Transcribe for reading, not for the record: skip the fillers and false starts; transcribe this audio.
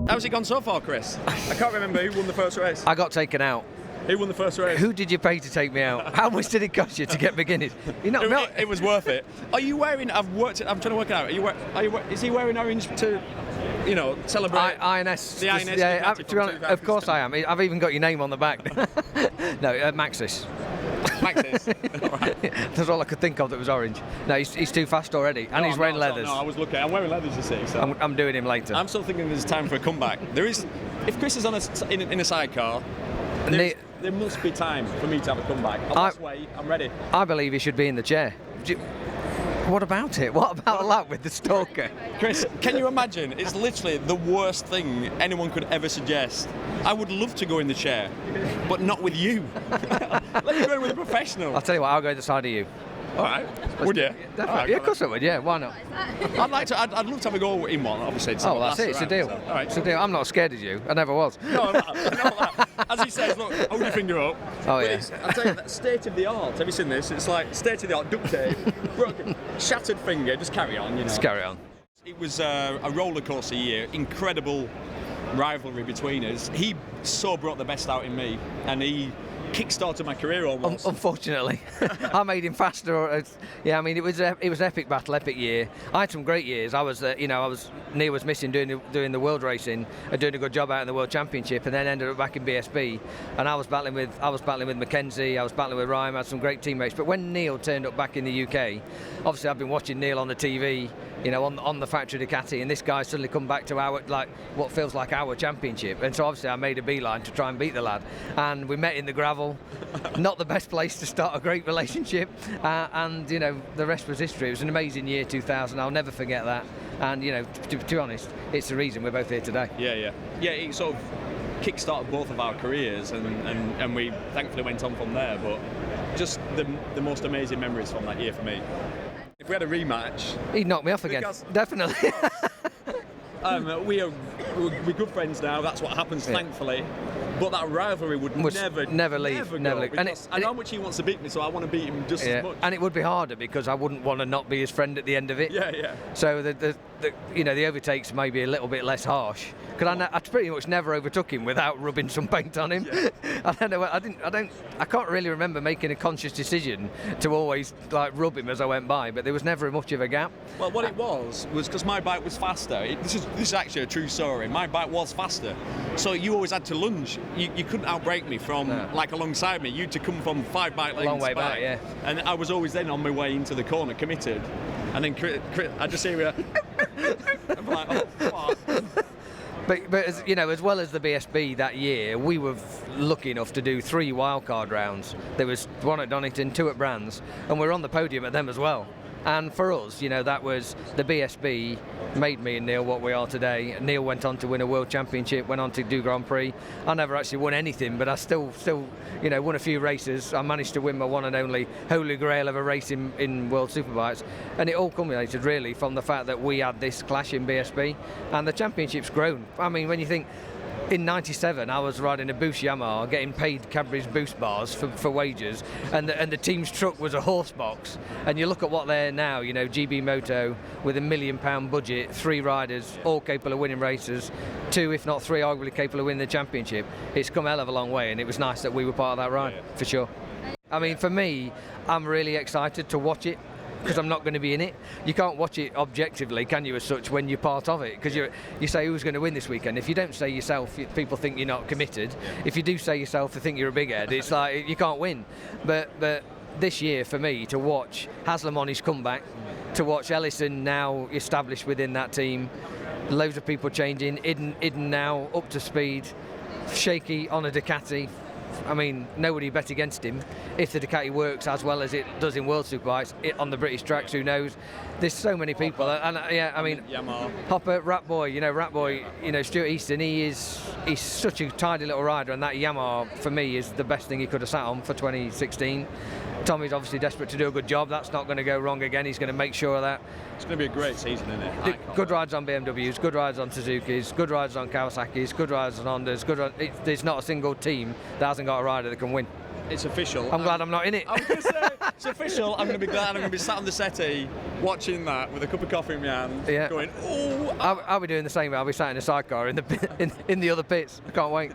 How's it gone so far, Chris? I can't remember who won the first race. I got taken out. Who won the first race? Who did you pay to take me out? How much did it cost you to get beginners? It was worth it. Are you wearing? I'm trying to work it out. Is he wearing orange to, celebrate? INS. The INS. Yeah, of course I am. I've even got your name on the back. No, Maxis. Maxis. That's all I could think of that was orange. No, he's too fast already, and he's wearing leathers. No, I was looking. I'm wearing leathers, you see. So I'm doing him later. I'm still thinking there's time for a comeback. If Chris is on in a sidecar, there must be time for me to have a comeback. I'm last way. I'm ready. I believe he should be in the chair. What about it? What about that with the stalker? Chris, can you imagine? It's literally the worst thing anyone could ever suggest. I would love to go in the chair, but not with you. Let me go in with a professional. I'll tell you what, I'll go to the side of you. All right. Would you? Definitely. Right, yeah, of course I would, yeah. Why not? I'd love to have a go in one, obviously. Oh, that's it. It's a deal. So, all right. It's a deal. I'm not scared of you. I never was. No, I'm not. As he says, look, hold your finger up. Oh, yeah. I'll tell you, that state of the art. Have you seen this? It's like state of the art, duct tape, broken, shattered finger, just carry on, Just carry on. It was a roller coaster year, incredible rivalry between us. He so brought the best out in me, and he kick-started my career almost. Unfortunately, I made him faster. Yeah, I mean it was epic battle, epic year. I had some great years. Neil was missing doing the world racing and doing a good job out in the World Championship, and then ended up back in BSB. And I was battling with Mackenzie. I was battling with Ryan. I had some great teammates. But when Neil turned up back in the UK, obviously I've been watching Neil on the TV, on the factory Ducati, and this guy suddenly come back to what feels like our championship. And so obviously I made a beeline to try and beat the lad. And we met in the gravel. Not the best place to start a great relationship, and the rest was history. It was an amazing year 2000. I'll never forget that. And to be honest, it's the reason we're both here today. Yeah. It sort of kick-started both of our careers, and we thankfully went on from there. But just the most amazing memories from that year for me. If we had a rematch, he'd knock me off again. Definitely. We're good friends now. That's what happens, thankfully. But that rivalry would never leave. And I know how much he wants to beat me, so I want to beat him just as much. And it would be harder because I wouldn't want to not be his friend at the end of it. Yeah. So the overtakes may be a little bit less harsh. Because I pretty much never overtook him without rubbing some paint on him. Yeah. I don't know. I can't really remember making a conscious decision to always rub him as I went by. But there was never much of a gap. Well, what it was because my bike was faster. This is actually a true story. My bike was faster, so you always had to lunge. You couldn't outbrake me from alongside me. You had to come from 5 bike lanes. A long way back, yeah. And I was always then on my way into the corner, committed. And then I just hear I'm like, oh, fuck. But as well as the BSB that year, we were lucky enough to do 3 wildcard rounds. There was 1 at Donington, 2 at Brands, and we were on the podium at them as well. And for us, that was the BSB made me and Neil what we are today. Neil went on to win a World Championship, went on to do Grand Prix. I never actually won anything, but I still won a few races. I managed to win my one and only holy grail of a race in World Superbikes. And it all culminated really from the fact that we had this clash in BSB, and the championship's grown. I mean, when you think, in '97, I was riding a Boost Yamaha, getting paid Cadbury's Boost bars for wages, and the team's truck was a horse box. And you look at what they're now, GB Moto with £1 million budget, 3 riders, all capable of winning races, 2, if not 3, arguably capable of winning the championship. It's come a hell of a long way, and it was nice that we were part of that ride, for sure. I mean, for me, I'm really excited to watch it, because I'm not going to be in it. You can't watch it objectively, can you, as such, when you're part of it? Because you say who's going to win this weekend. If you don't say yourself, people think you're not committed. If you do say yourself, they think you're a big head. It's like you can't win. But this year, for me, to watch Haslam on his comeback, to watch Ellison now established within that team, loads of people changing, Idden now up to speed, Shaky on a Ducati. I mean, nobody bet against him. If the Ducati works as well as it does in World Superbikes, on the British tracks, who knows? There's so many people, and I mean, Yamaha. Hopper, Ratboy, Stuart Easton. He's such a tidy little rider, and that Yamaha for me is the best thing he could have sat on for 2016. Tommy's obviously desperate to do a good job. That's not going to go wrong again. He's going to make sure of that. It's going to be a great season, isn't it? Good rides on BMWs, good rides on Suzuki's, good rides on Kawasaki's, good rides on Hondas. There's not a single team that hasn't got a rider that can win. it's official. I'm glad I'm not in it. I was going to say, it's official. I'm going to be glad. I'm going to be sat on the settee watching that with a cup of coffee in my hand, going, oh. I'll be doing the same. I'll be sat in a sidecar in the in the other pits. I can't wait.